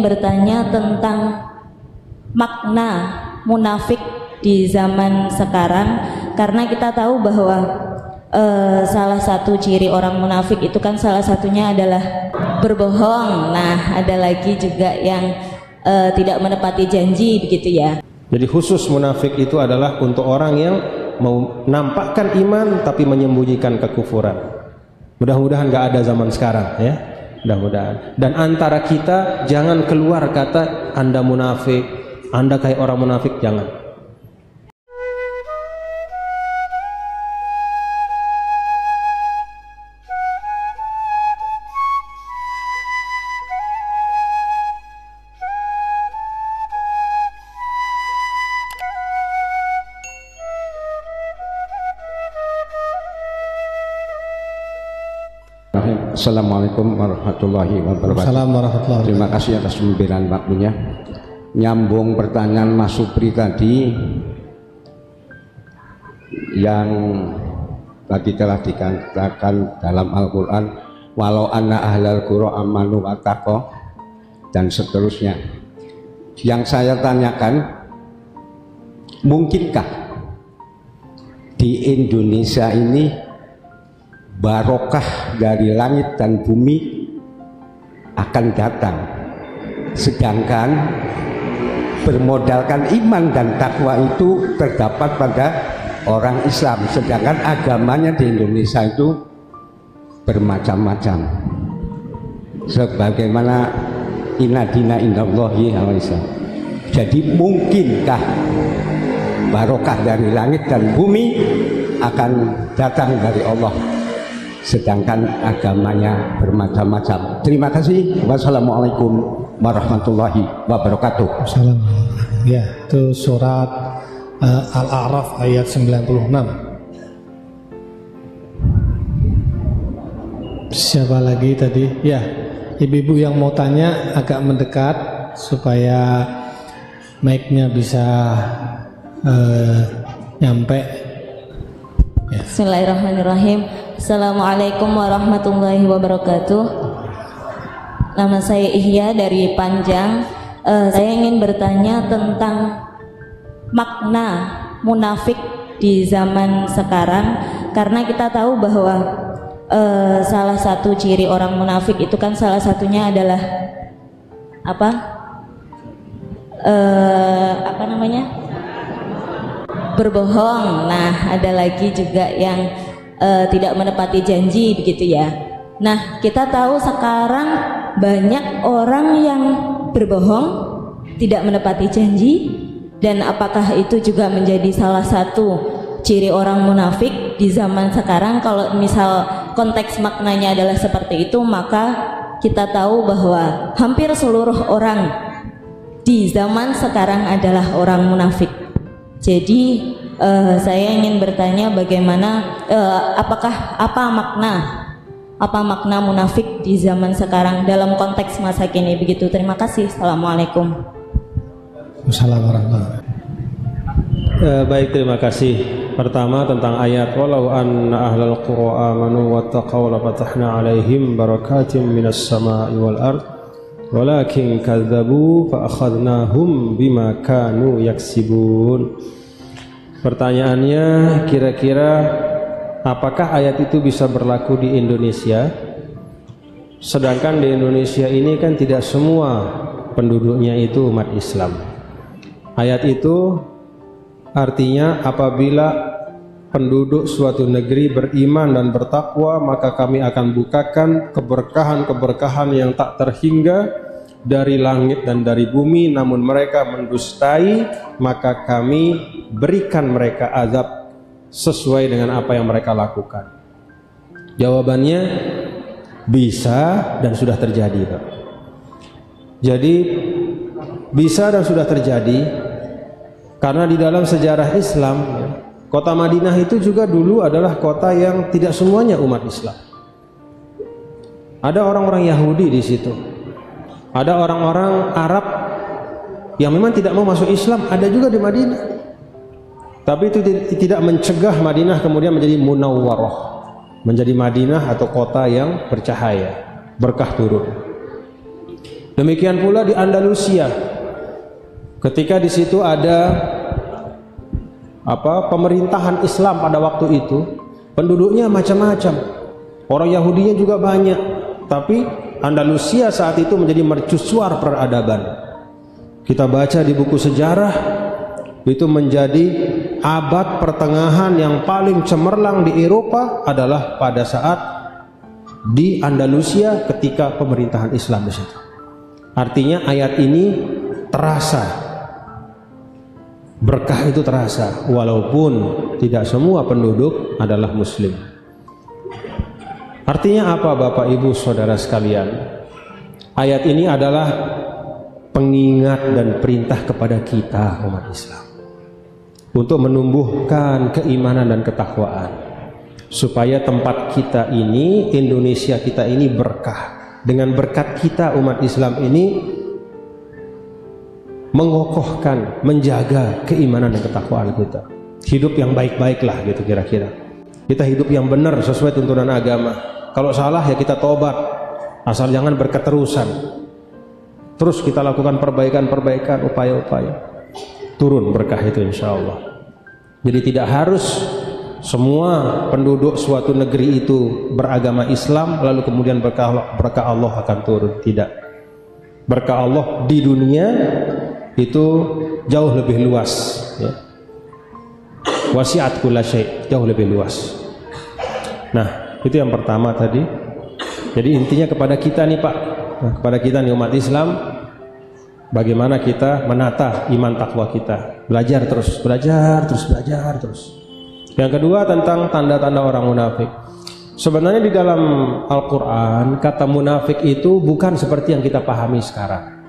ingin bertanya tentang makna munafik di zaman sekarang, karena kita tahu bahwa salah satu ciri orang munafik itu kan salah satunya adalah berbohong. Nah, ada lagi juga yang tidak menepati janji, begitu ya. Jadi khusus munafik itu adalah untuk orang yang mau nampakkan iman tapi menyembunyikan kekufuran. Mudah-mudahan nggak ada zaman sekarang ya. Mudah-mudahan. Dan antara kita jangan keluar kata Anda munafik, Anda kayak orang munafik, jangan. Assalamualaikum warahmatullahi wabarakatuh. Assalamualaikum warahmatullahi wabarakatuh. Terima kasih atas pemberian waktunya. Nyambung pertanyaan Mas Supri tadi yang tadi telah dikatakan dalam Al-Quran, walau anna ahlal qura amanu wattaqo, dan seterusnya. Yang saya tanyakan, mungkinkah di Indonesia ini barokah dari langit dan bumi akan datang, sedangkan bermodalkan iman dan takwa itu terdapat pada orang Islam, sedangkan agamanya di Indonesia itu bermacam-macam, sebagaimana inna dina indallahi al-Islam. Jadi mungkinkah barokah dari langit dan bumi akan datang dari Allah, sedangkan agamanya bermacam-macam? Terima kasih. Wassalamualaikum warahmatullahi wabarakatuh. Assalamualaikum. Ya, itu surat Al-A'raf ayat 96. Siapa lagi tadi? Ya, ibu-ibu yang mau tanya agak mendekat supaya mic-nya bisa nyampe. Ya. Bismillahirrahmanirrahim. Assalamualaikum warahmatullahi wabarakatuh. Nama saya Ihya dari Panjang. Saya ingin bertanya tentang makna munafik di zaman sekarang, karena kita tahu bahwa salah satu ciri orang munafik itu kan salah satunya adalah apa namanya? Berbohong. Nah, ada lagi juga yang tidak menepati janji, begitu ya. Nah, kita tahu sekarang banyak orang yang berbohong, tidak menepati janji, dan apakah itu juga menjadi salah satu ciri orang munafik di zaman sekarang? Kalau misal konteks maknanya adalah seperti itu, maka kita tahu bahwa hampir seluruh orang di zaman sekarang adalah orang munafik. Jadi saya ingin bertanya bagaimana apa makna munafik di zaman sekarang dalam konteks masa kini, begitu. Terima kasih. Assalamualaikum. Assalamualaikum. Baik, terima kasih. Pertama tentang ayat walau anna ahlal qura amanu wattaqaw la fatahna alaihim barakatim minas sama'i wal ard walakin kadzabu fa akhadnahum bima kanu yaksibun. Pertanyaannya, kira-kira apakah ayat itu bisa berlaku di Indonesia? Sedangkan di Indonesia ini kan tidak semua penduduknya itu umat Islam. Ayat itu artinya apabila penduduk suatu negeri beriman dan bertakwa, maka kami akan bukakan keberkahan-keberkahan yang tak terhingga dari langit dan dari bumi, namun mereka mendustai, maka kami berikan mereka azab sesuai dengan apa yang mereka lakukan. Jawabannya bisa dan sudah terjadi, Pak. Jadi bisa dan sudah terjadi karena di dalam sejarah Islam, kota Madinah itu juga dulu adalah kota yang tidak semuanya umat Islam. Ada orang-orang Yahudi di situ. Ada orang-orang Arab yang memang tidak mau masuk Islam, ada juga di Madinah. Tapi itu tidak mencegah Madinah kemudian menjadi munawwarah, menjadi Madinah atau kota yang bercahaya, berkah turun. Demikian pula di Andalusia, ketika di situ ada pemerintahan Islam pada waktu itu, penduduknya macam-macam, orang Yahudinya juga banyak, tapi Andalusia saat itu menjadi mercusuar peradaban. Kita baca di buku sejarah, itu menjadi abad pertengahan yang paling cemerlang di Eropa adalah pada saat di Andalusia ketika pemerintahan Islam di situ. Artinya ayat ini terasa, berkah itu terasa, walaupun tidak semua penduduk adalah Muslim. Artinya apa Bapak Ibu Saudara sekalian? Ayat ini adalah pengingat dan perintah kepada kita umat Islam untuk menumbuhkan keimanan dan ketakwaan, supaya tempat kita ini, Indonesia kita ini berkah. Dengan berkat kita umat Islam ini mengokohkan, menjaga keimanan dan ketakwaan kita. Hidup yang baik-baik lah gitu kira-kira. Kita hidup yang benar sesuai tuntunan agama. Kalau salah ya kita tobat, asal jangan berketerusan. Terus kita lakukan perbaikan-perbaikan, upaya-upaya, turun berkah itu insya Allah. Jadi tidak harus semua penduduk suatu negeri itu beragama Islam lalu kemudian berkah Allah akan turun. Tidak. Berkah Allah di dunia itu jauh lebih luas, ya. Wasi'at kulla syai', jauh lebih luas. Nah, itu yang pertama tadi. Jadi intinya kepada kita nih Pak, kepada kita nih umat Islam, bagaimana kita menata iman takwa kita. Belajar terus. Yang kedua tentang tanda-tanda orang munafik. Sebenarnya di dalam Al-Quran kata munafik itu bukan seperti yang kita pahami sekarang.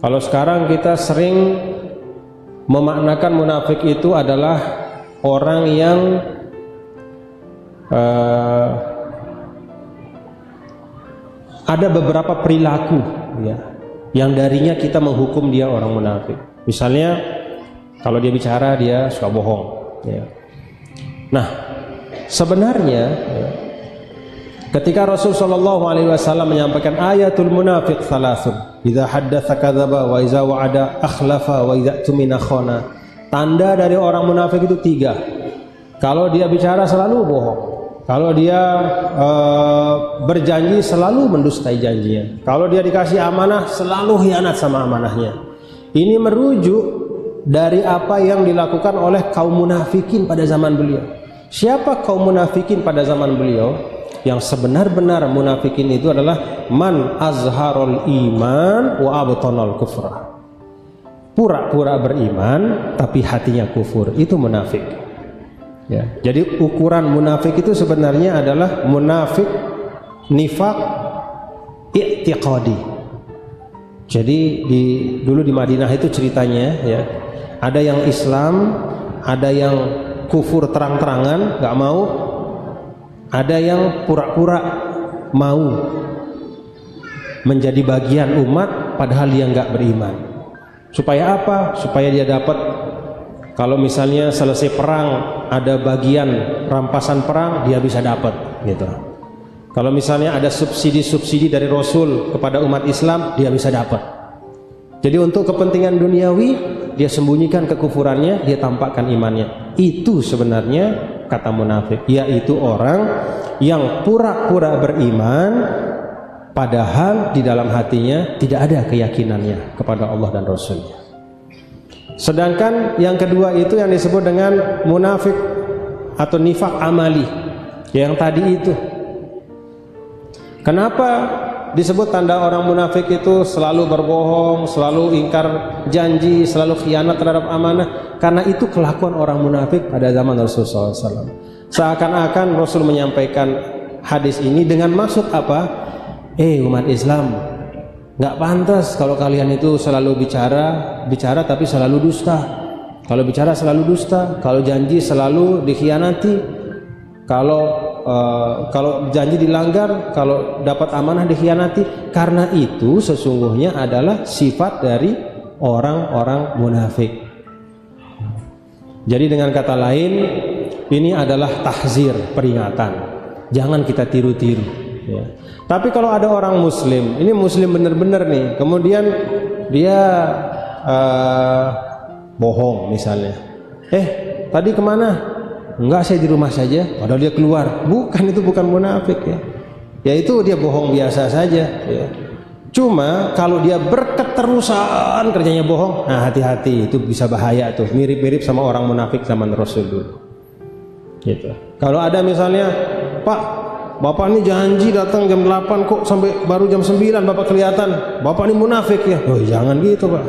Kalau sekarang kita sering memaknakan munafik itu adalah orang yang ada beberapa perilaku, ya, yang darinya kita menghukum dia orang munafik. Misalnya kalau dia bicara dia suka bohong, ya. Nah, sebenarnya ketika Rasul sallallahu alaihi wasallam menyampaikan ayatul munafiq salasun, idza haddatsa kadzaba wa idza wa'ada akhlafa wa idza tumina khana. Tanda dari orang munafik itu 3. Kalau dia bicara selalu bohong. Kalau dia berjanji selalu mendustai janjinya. Kalau dia dikasih amanah selalu khianat sama amanahnya. Ini merujuk dari apa yang dilakukan oleh kaum munafikin pada zaman beliau. Siapa kaum munafikin pada zaman beliau? Yang sebenar-benar munafikin itu adalah man azharul iman wa abtanal kufra. Pura-pura beriman tapi hatinya kufur, itu munafik. Ya, jadi ukuran munafik itu sebenarnya adalah munafik nifaq i'tiqadi. Jadi dulu di Madinah itu ceritanya, ya, ada yang Islam, ada yang kufur terang-terangan, nggak mau, ada yang pura-pura mau menjadi bagian umat padahal dia nggak beriman. Supaya apa? Supaya dia dapat, kalau misalnya selesai perang ada bagian rampasan perang, dia bisa dapat gitu. Kalau misalnya ada subsidi-subsidi dari Rasul kepada umat Islam, dia bisa dapat. Jadi untuk kepentingan duniawi dia sembunyikan kekufurannya, dia tampakkan imannya. Itu sebenarnya kata munafik, yaitu orang yang pura-pura beriman padahal di dalam hatinya tidak ada keyakinannya kepada Allah dan Rasulnya. Sedangkan yang kedua itu yang disebut dengan munafik atau nifak amali, yang tadi itu. Kenapa disebut tanda orang munafik itu selalu berbohong, selalu ingkar janji, selalu khianat terhadap amanah? Karena itu kelakuan orang munafik pada zaman Rasulullah SAW. Seakan-akan Rasul menyampaikan hadis ini dengan maksud apa? Umat Islam, nggak pantas kalau kalian itu selalu bicara tapi selalu dusta. Kalau bicara selalu dusta, kalau janji selalu dikhianati, kalau janji dilanggar, kalau dapat amanah dikhianati. Karena itu sesungguhnya adalah sifat dari orang-orang munafik. Jadi dengan kata lain, ini adalah tahzir, peringatan. Jangan kita tiru-tiru. ya. Tapi kalau ada orang muslim, ini muslim bener-bener nih, kemudian dia bohong misalnya, tadi kemana? Enggak, saya di rumah saja, padahal dia keluar. Bukan, itu bukan munafik ya. Ya itu dia bohong biasa saja ya. Cuma kalau dia berketerusan kerjanya bohong, nah hati-hati, itu bisa bahaya tuh. Mirip-mirip sama orang munafik zaman Rasul dulu. Gitu. Kalau ada misalnya, Pak, Bapak ini janji datang jam 8 kok sampai baru jam 9 Bapak kelihatan. Bapak ini munafik ya. Oh, jangan gitu, Pak.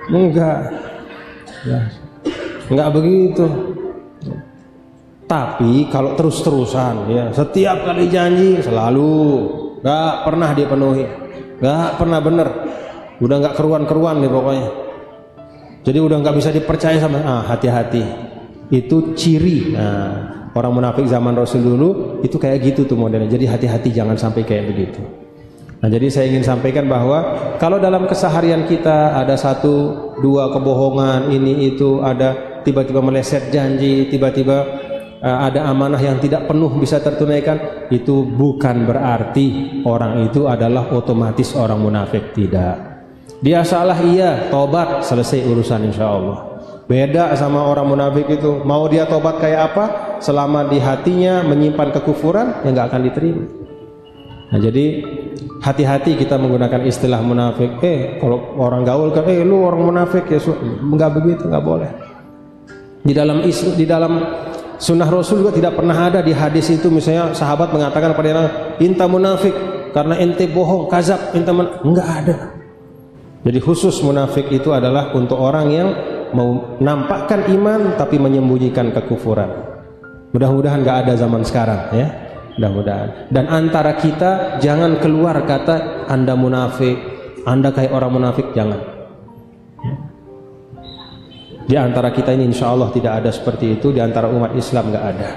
Enggak. Ya. Enggak begitu. Tapi kalau terus-terusan ya, setiap kali janji selalu enggak pernah dia penuhi. Enggak pernah bener. Udah enggak keruan-keruan nih pokoknya. Jadi udah enggak bisa dipercaya sama. Hati-hati. Itu ciri. Orang munafik zaman Rasul dulu itu kayak gitu tuh modelnya. Jadi hati-hati, jangan sampai kayak begitu. Nah, jadi saya ingin sampaikan bahwa kalau dalam keseharian kita ada 1-2 kebohongan, ini itu, ada tiba-tiba meleset janji, tiba-tiba ada amanah yang tidak penuh bisa tertunaikan, itu bukan berarti orang itu adalah otomatis orang munafik. Tidak. Dia salah, iya, tobat, selesai urusan insya Allah. Beda sama orang munafik itu, mau dia tobat kayak apa, selama di hatinya menyimpan kekufuran, ya nggak akan diterima. Nah, jadi hati-hati kita menggunakan istilah munafik. Kalau orang gaul kan, lu orang munafik ya, nggak begitu, nggak boleh. Di dalam sunnah Rasul juga tidak pernah ada di hadis itu misalnya sahabat mengatakan pada orang, inta munafik karena ente bohong, kazab, nggak ada. Jadi khusus munafik itu adalah untuk orang yang mau nampakkan iman tapi menyembunyikan kekufuran. Mudah-mudahan nggak ada zaman sekarang ya. Mudah-mudahan. Dan antara kita jangan keluar kata Anda munafik, Anda kayak orang munafik, jangan. Di antara kita ini insya Allah tidak ada seperti itu. Di antara umat Islam nggak ada.